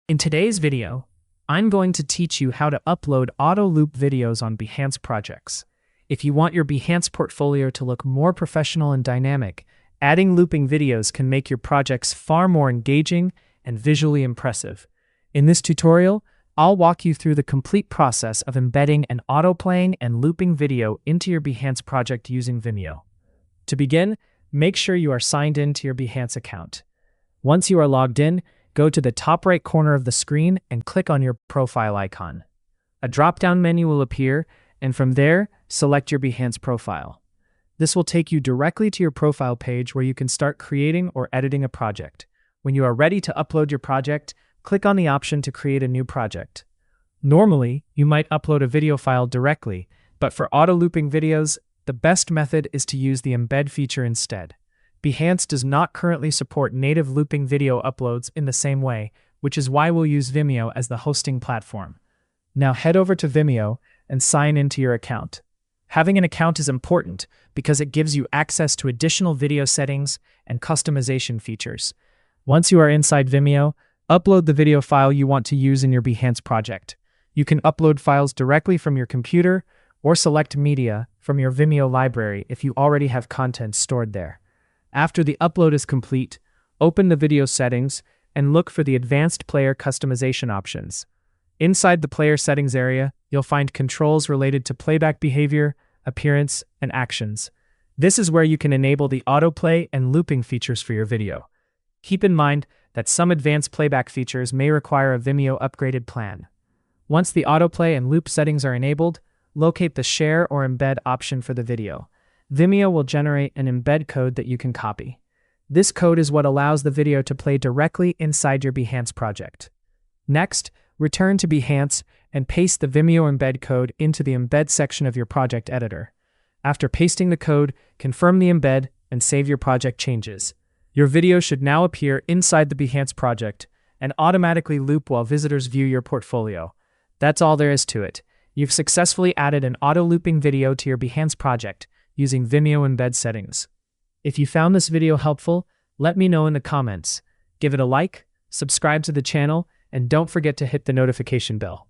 In today's video, I'm going to teach you how to upload Autoloop videos on Behance projects. If you want your Behance portfolio to look more professional and dynamic, adding looping videos can make your projects far more engaging and visually impressive. In this tutorial, I'll walk you through the complete process of embedding an autoplaying and looping video into your Behance project using Vimeo. To begin, make sure you are signed in to your Behance account. Once you are logged in, go to the top right corner of the screen and click on your profile icon. A drop-down menu will appear, and from there, select your Behance profile. This will take you directly to your profile page where you can start creating or editing a project. When you are ready to upload your project, click on the option to create a new project. Normally, you might upload a video file directly, but for auto-looping videos, the best method is to use the embed feature instead. Behance does not currently support native looping video uploads in the same way, which is why we'll use Vimeo as the hosting platform. Now head over to Vimeo and sign into your account. Having an account is important because it gives you access to additional video settings and customization features. Once you are inside Vimeo, upload the video file you want to use in your Behance project. You can upload files directly from your computer or select media from your Vimeo library if you already have content stored there. After the upload is complete, open the video settings and look for the advanced player customization options. Inside the player settings area, you'll find controls related to playback behavior, appearance, and actions. This is where you can enable the autoplay and looping features for your video. Keep in mind that some advanced playback features may require a Vimeo upgraded plan. Once the autoplay and loop settings are enabled, locate the share or embed option for the video. Vimeo will generate an embed code that you can copy. This code is what allows the video to play directly inside your Behance project. Next, return to Behance and paste the Vimeo embed code into the embed section of your project editor. After pasting the code, confirm the embed and save your project changes. Your video should now appear inside the Behance project and automatically loop while visitors view your portfolio. That's all there is to it. You've successfully added an auto-looping video to your Behance project using Vimeo embed settings. If you found this video helpful, let me know in the comments. Give it a like, subscribe to the channel, and don't forget to hit the notification bell.